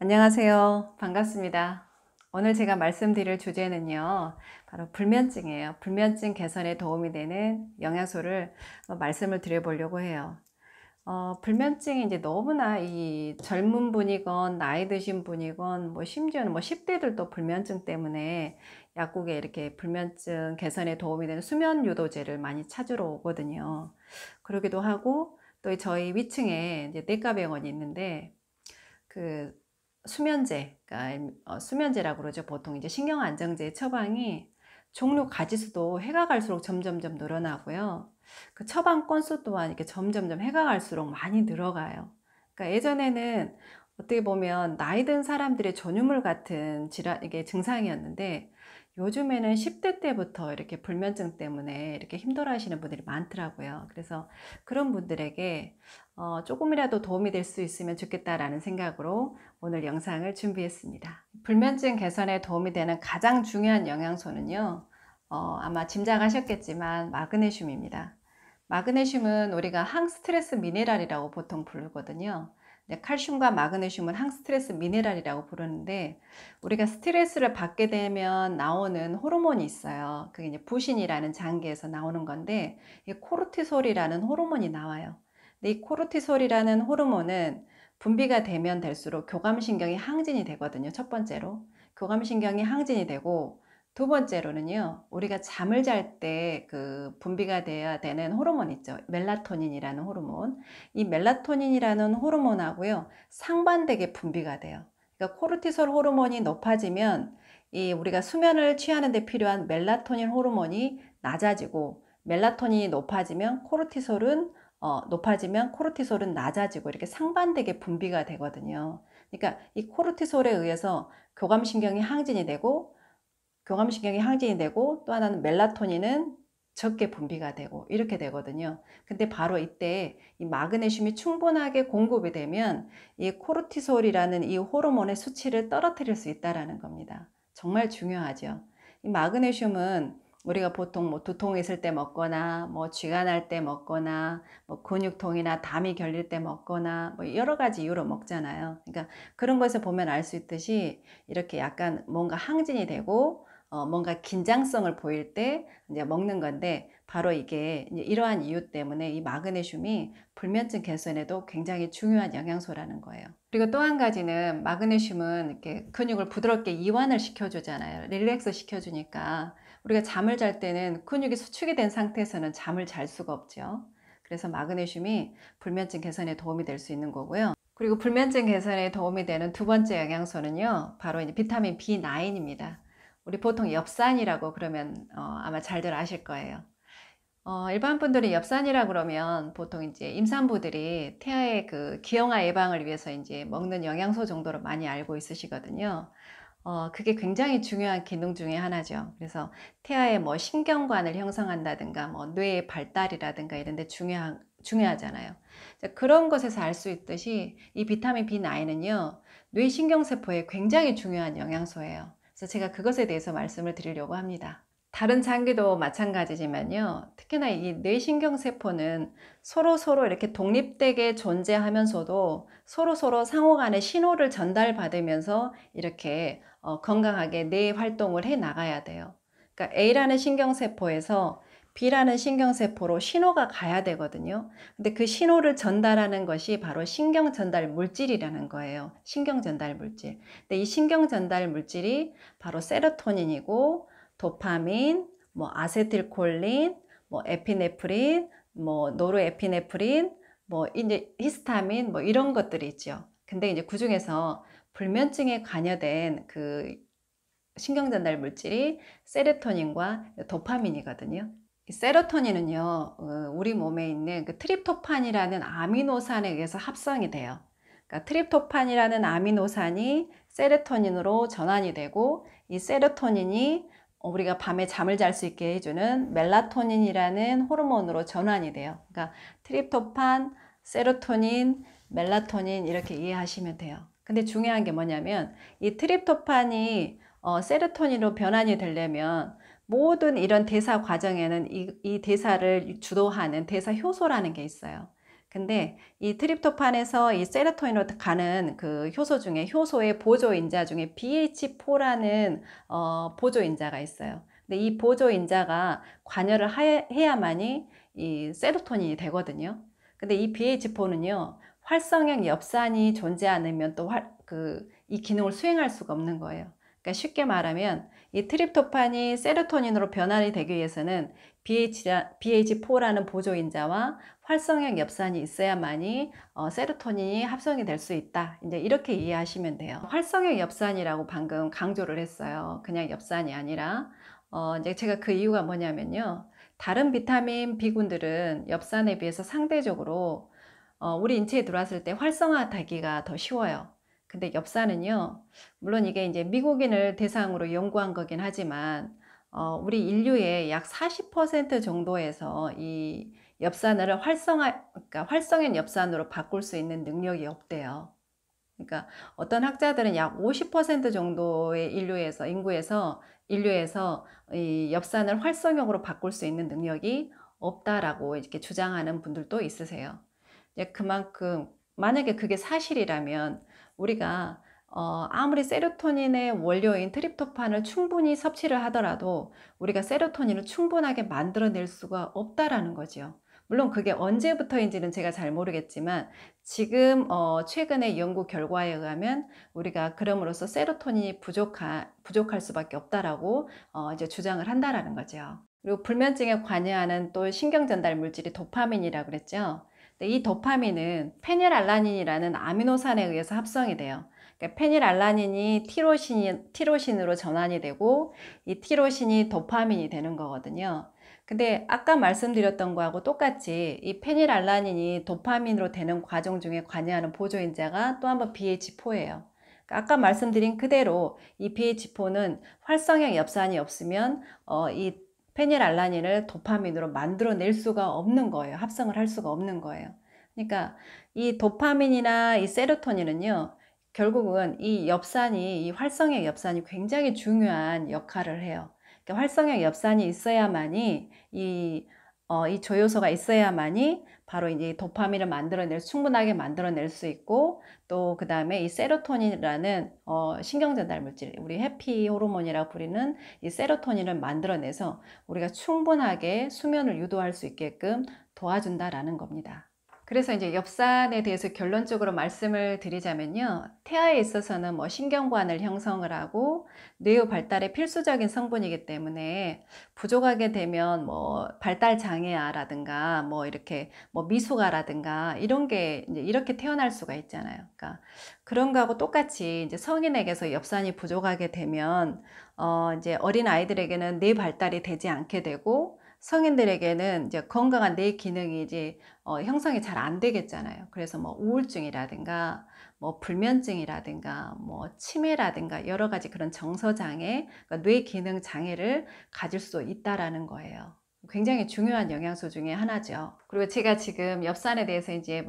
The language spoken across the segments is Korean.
안녕하세요. 반갑습니다. 오늘 제가 말씀드릴 주제는요, 바로 불면증이에요. 불면증 개선에 도움이 되는 영양소를 말씀을 드려보려고 해요. 불면증이 이제 너무나 이 젊은 분이건 나이 드신 분이건 심지어는 10대들도 불면증 때문에 약국에 이렇게 불면증 개선에 도움이 되는 수면 유도제를 많이 찾으러 오거든요. 그러기도 하고 또 저희 위층에 이제 내과 병원이 있는데 그 수면제, 그러니까 수면제라고 그러죠. 보통 이제 신경안정제 처방이 종류 가지수도 해가 갈수록 점점점 늘어나고요. 그 처방 건수 또한 이렇게 점점점 해가 갈수록 많이 늘어가요. 그러니까 예전에는 어떻게 보면 나이 든 사람들의 전유물 같은 질환, 이게 증상이었는데 요즘에는 10대 때부터 이렇게 불면증 때문에 이렇게 힘들어 하시는 분들이 많더라고요. 그래서 그런 분들에게 조금이라도 도움이 될 수 있으면 좋겠다라는 생각으로 오늘 영상을 준비했습니다. 불면증 개선에 도움이 되는 가장 중요한 영양소는요, 아마 짐작하셨겠지만 마그네슘입니다. 마그네슘은 우리가 항스트레스 미네랄이라고 보통 부르거든요. 칼슘과 마그네슘은 항스트레스 미네랄이라고 부르는데, 우리가 스트레스를 받게 되면 나오는 호르몬이 있어요. 그게 이제 부신이라는 장기에서 나오는 건데, 이 코르티솔이라는 호르몬이 나와요. 근데 이 코르티솔이라는 호르몬은 분비가 되면 될수록 교감신경이 항진이 되거든요. 첫 번째로 교감신경이 항진이 되고, 두 번째로는요, 우리가 잠을 잘 때 그 분비가 돼야 되는 호르몬 있죠. 멜라토닌이라는 호르몬. 이 멜라토닌이라는 호르몬하고요, 상반되게 분비가 돼요. 그러니까 코르티솔 호르몬이 높아지면 이 우리가 수면을 취하는 데 필요한 멜라토닌 호르몬이 낮아지고, 멜라토닌이 높아지면 코르티솔은 낮아지고, 이렇게 상반되게 분비가 되거든요. 그러니까 이 코르티솔에 의해서 교감신경이 항진이 되고 또 하나는 멜라토닌은 적게 분비가 되고 이렇게 되거든요. 근데 바로 이때 이 마그네슘이 충분하게 공급이 되면 이 코르티솔이라는 이 호르몬의 수치를 떨어뜨릴 수 있다는 겁니다. 정말 중요하죠. 이 마그네슘은 우리가 보통 두통이 있을 때 먹거나 쥐가 날 때 먹거나 근육통이나 담이 결릴 때 먹거나 여러 가지 이유로 먹잖아요. 그러니까 그런 것을 보면 알 수 있듯이 이렇게 약간 뭔가 항진이 되고 뭔가 긴장성을 보일 때 이제 먹는 건데, 바로 이게 이제 이러한 이유 때문에 이 마그네슘이 불면증 개선에도 굉장히 중요한 영양소라는 거예요. 그리고 또 한 가지는 마그네슘은 이렇게 근육을 부드럽게 이완을 시켜주잖아요. 릴렉스 시켜주니까 우리가 잠을 잘 때는 근육이 수축이 된 상태에서는 잠을 잘 수가 없죠. 그래서 마그네슘이 불면증 개선에 도움이 될 수 있는 거고요. 그리고 불면증 개선에 도움이 되는 두 번째 영양소는요, 바로 이제 비타민 B9입니다. 우리 보통 엽산이라고 그러면 아마 잘들 아실 거예요. 일반 분들이 엽산이라 그러면 보통 이제 임산부들이 태아의 그 기형아 예방을 위해서 이제 먹는 영양소 정도로 많이 알고 있으시거든요. 그게 굉장히 중요한 기능 중에 하나죠. 그래서 태아의 신경관을 형성한다든가 뇌의 발달이라든가 이런 데 중요하잖아요. 그런 것에서 알 수 있듯이 이 비타민 B9은요, 뇌신경세포에 굉장히 중요한 영양소예요. 그래서 제가 그것에 대해서 말씀을 드리려고 합니다. 다른 장기도 마찬가지지만요, 특히나 이 뇌신경세포는 서로 이렇게 독립되게 존재하면서도 서로 상호 간의 신호를 전달받으면서 이렇게 건강하게 뇌 활동을 해 나가야 돼요. 그러니까 A라는 신경세포에서 B라는 신경세포로 신호가 가야 되거든요. 근데 그 신호를 전달하는 것이 바로 신경전달 물질이라는 거예요. 신경전달 물질. 근데 이 신경전달 물질이 바로 세로토닌이고, 도파민, 아세틸콜린, 에피네프린, 노르에피네프린, 이제 히스타민, 이런 것들이 있죠. 근데 이제 그 중에서 불면증에 관여된 그 신경전달 물질이 세로토닌과 도파민이거든요. 이 세로토닌은요, 우리 몸에 있는 그 트립토판이라는 아미노산에 의해서 합성이 돼요. 그러니까 트립토판이라는 아미노산이 세로토닌으로 전환이 되고, 이 세로토닌이 우리가 밤에 잠을 잘 수 있게 해주는 멜라토닌이라는 호르몬으로 전환이 돼요. 그러니까 트립토판, 세로토닌, 멜라토닌 이렇게 이해하시면 돼요. 근데 중요한 게 뭐냐면 이 트립토판이 세로토닌으로 변환이 되려면 모든 이런 대사 과정에는 이 대사를 주도하는 대사 효소라는 게 있어요. 근데 이 트립토판에서 이 세로토닌으로 가는 그 효소 중에 효소의 보조인자 중에 BH4라는 보조인자가 있어요. 근데 이 보조인자가 관여를 해야만이 이 세로토닌이 되거든요. 근데 이 BH4는요, 활성형 엽산이 존재 않으면 또 이 기능을 수행할 수가 없는 거예요. 그러니까 쉽게 말하면 이 트립토판이 세로토닌으로 변환이 되기 위해서는 BH4라는 보조인자와 활성형 엽산이 있어야만이 세로토닌이 합성이 될 수 있다. 이제 이렇게 이해하시면 돼요. 활성형 엽산이라고 방금 강조를 했어요. 그냥 엽산이 아니라 이제 제가 그 이유가 뭐냐면요. 다른 비타민 B군들은 엽산에 비해서 상대적으로 우리 인체에 들어왔을 때 활성화되기가 더 쉬워요. 근데 엽산은요, 물론 이게 이제 미국인을 대상으로 연구한 거긴 하지만 우리 인류의 약 40% 정도에서 이 엽산을 그러니까 활성형 엽산으로 바꿀 수 있는 능력이 없대요. 그러니까 어떤 학자들은 약 50% 정도의 인류에서 이 엽산을 활성형으로 바꿀 수 있는 능력이 없다라고 이렇게 주장하는 분들도 있으세요. 그만큼 만약에 그게 사실이라면 우리가 아무리 세로토닌의 원료인 트립토판을 충분히 섭취를 하더라도 우리가 세로토닌을 충분하게 만들어낼 수가 없다라는 거죠. 물론 그게 언제부터인지는 제가 잘 모르겠지만 지금 최근의 연구 결과에 의하면 우리가 그럼으로써 세로토닌이 부족할 수밖에 없다라고 이제 주장을 한다라는 거죠. 그리고 불면증에 관여하는 또 신경전달 물질이 도파민이라고 그랬죠. 근데 이 도파민은 페닐알라닌이라는 아미노산에 의해서 합성이 돼요. 그러니까 페닐알라닌이 티로신으로 전환이 되고 이 티로신이 도파민이 되는 거거든요. 근데 아까 말씀드렸던 거하고 똑같이 이 페닐알라닌이 도파민으로 되는 과정 중에 관여하는 보조인자가 또 한번 BH4예요. 그러니까 아까 말씀드린 그대로 이 BH4는 활성형 엽산이 없으면 이 페닐알라닌을 도파민으로 만들어낼 수가 없는 거예요. 합성을 할 수가 없는 거예요. 그러니까 이 도파민이나 이 세로토닌은요, 결국은 이 활성형 엽산이 굉장히 중요한 역할을 해요. 그러니까 활성형 엽산이 있어야만이 이 조효소가 있어야만이 바로 이제 도파민을 충분하게 만들어낼 수 있고, 또 그 다음에 이 세로토닌이라는 신경전달 물질, 우리 해피 호르몬이라고 부르는 이 세로토닌을 만들어내서 우리가 충분하게 수면을 유도할 수 있게끔 도와준다라는 겁니다. 그래서 이제 엽산에 대해서 결론적으로 말씀을 드리자면요. 태아에 있어서는 뭐 신경관을 형성을 하고 뇌의 발달에 필수적인 성분이기 때문에 부족하게 되면 뭐 발달 장애아라든가 뭐 이렇게 뭐 미숙아라든가 이런 게 이제 이렇게 태어날 수가 있잖아요. 그러니까 그런 거하고 똑같이 이제 성인에게서 엽산이 부족하게 되면 이제 어린 아이들에게는 뇌 발달이 되지 않게 되고 성인들에게는 이제 건강한 뇌 기능이 이제 형성이 잘 안 되겠잖아요. 그래서 뭐 우울증이라든가 뭐 불면증이라든가 뭐 치매라든가 여러 가지 그런 정서장애, 그러니까 뇌 기능 장애를 가질 수 있다라는 거예요. 굉장히 중요한 영양소 중에 하나죠. 그리고 제가 지금 엽산에 대해서 이제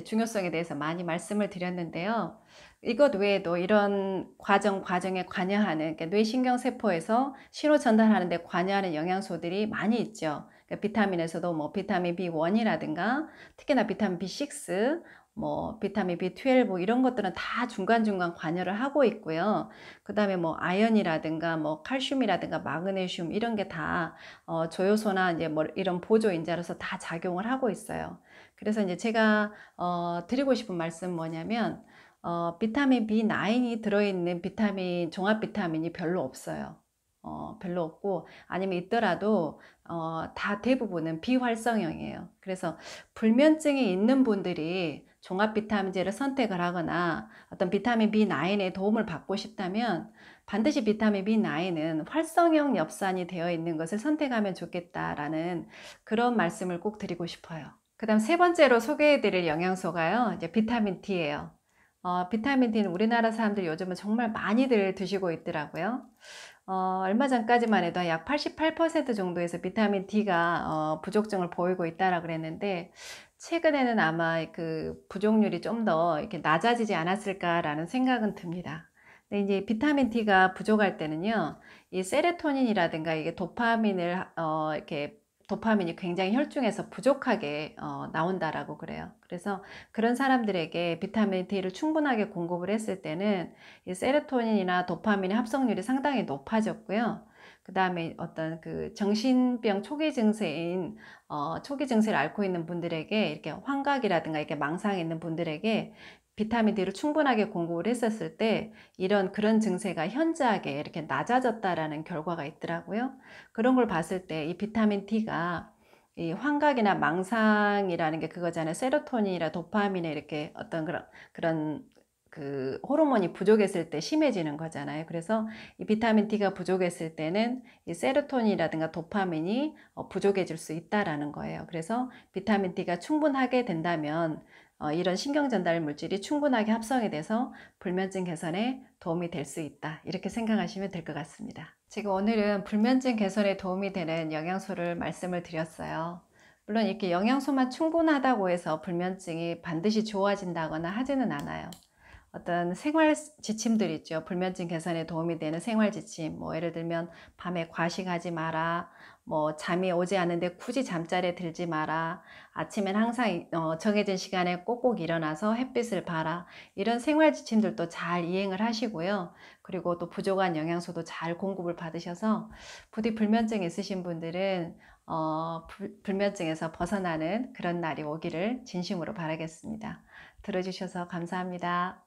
중요성에 대해서 많이 말씀을 드렸는데요. 이것 외에도 이런 과정에 관여하는, 그러니까 뇌신경세포에서 신호 전달하는 데 관여하는 영양소들이 많이 있죠. 그러니까 비타민에서도 뭐 비타민 B1이라든가 특히나 비타민 B6, 뭐 비타민 B12 이런 것들은 다 중간중간 관여를 하고 있고요. 그 다음에 뭐 아연이라든가 뭐 칼슘이라든가 마그네슘 이런 게 다 조효소나 이제 뭐 이런 보조인자로서 다 작용을 하고 있어요. 그래서 이제 제가 드리고 싶은 말씀 뭐냐면 비타민 B9이 들어있는 종합 비타민이 별로 없어요. 별로 없고, 아니면 있더라도 다 대부분은 비활성형이에요. 그래서 불면증이 있는 분들이 종합 비타민제를 선택을 하거나 어떤 비타민 B9의 도움을 받고 싶다면 반드시 비타민 B9은 활성형 엽산이 되어 있는 것을 선택하면 좋겠다라는 그런 말씀을 꼭 드리고 싶어요. 그 다음 세 번째로 소개해 드릴 영양소가요, 이제 비타민 D예요. 비타민 D는 우리나라 사람들 요즘은 정말 많이들 드시고 있더라고요. 얼마 전까지만 해도 약 88% 정도에서 비타민 D가 부족증을 보이고 있다라 그랬는데, 최근에는 아마 그 부족률이 좀 더 이렇게 낮아지지 않았을까라는 생각은 듭니다. 근데 이제 비타민 D가 부족할 때는요, 이 세로토닌이라든가 이게 도파민을 이렇게 도파민이 굉장히 혈중에서 부족하게 나온다라고 그래요. 그래서 그런 사람들에게 비타민 D를 충분하게 공급을 했을 때는 이 세로토닌이나 도파민의 합성률이 상당히 높아졌고요. 그 다음에 어떤 그 정신병 초기 증세인 초기 증세를 앓고 있는 분들에게 이렇게 환각이라든가 이렇게 망상이 있는 분들에게 비타민 D를 충분하게 공급을 했었을 때 그런 증세가 현저하게 이렇게 낮아졌다라는 결과가 있더라고요. 그런 걸 봤을 때 이 비타민 D가 이 환각이나 망상이라는 게 그거잖아요. 세로토닌이나 도파민에 이렇게 어떤 그런 그 호르몬이 부족했을 때 심해지는 거잖아요. 그래서 이 비타민 D가 부족했을 때는 이 세로토닌이라든가 도파민이 부족해질 수 있다라는 거예요. 그래서 비타민 D가 충분하게 된다면 이런 신경전달 물질이 충분하게 합성이 돼서 불면증 개선에 도움이 될 수 있다. 이렇게 생각하시면 될 것 같습니다. 제가 오늘은 불면증 개선에 도움이 되는 영양소를 말씀을 드렸어요. 물론 이렇게 영양소만 충분하다고 해서 불면증이 반드시 좋아진다거나 하지는 않아요. 어떤 생활 지침들 있죠. 불면증 개선에 도움이 되는 생활 지침. 뭐 예를 들면 밤에 과식하지 마라. 뭐 잠이 오지 않는데 굳이 잠자리에 들지 마라. 아침엔 항상 정해진 시간에 꼭꼭 일어나서 햇빛을 봐라. 이런 생활 지침들도 잘 이행을 하시고요. 그리고 또 부족한 영양소도 잘 공급을 받으셔서 부디 불면증 있으신 분들은 불면증에서 벗어나는 그런 날이 오기를 진심으로 바라겠습니다. 들어주셔서 감사합니다.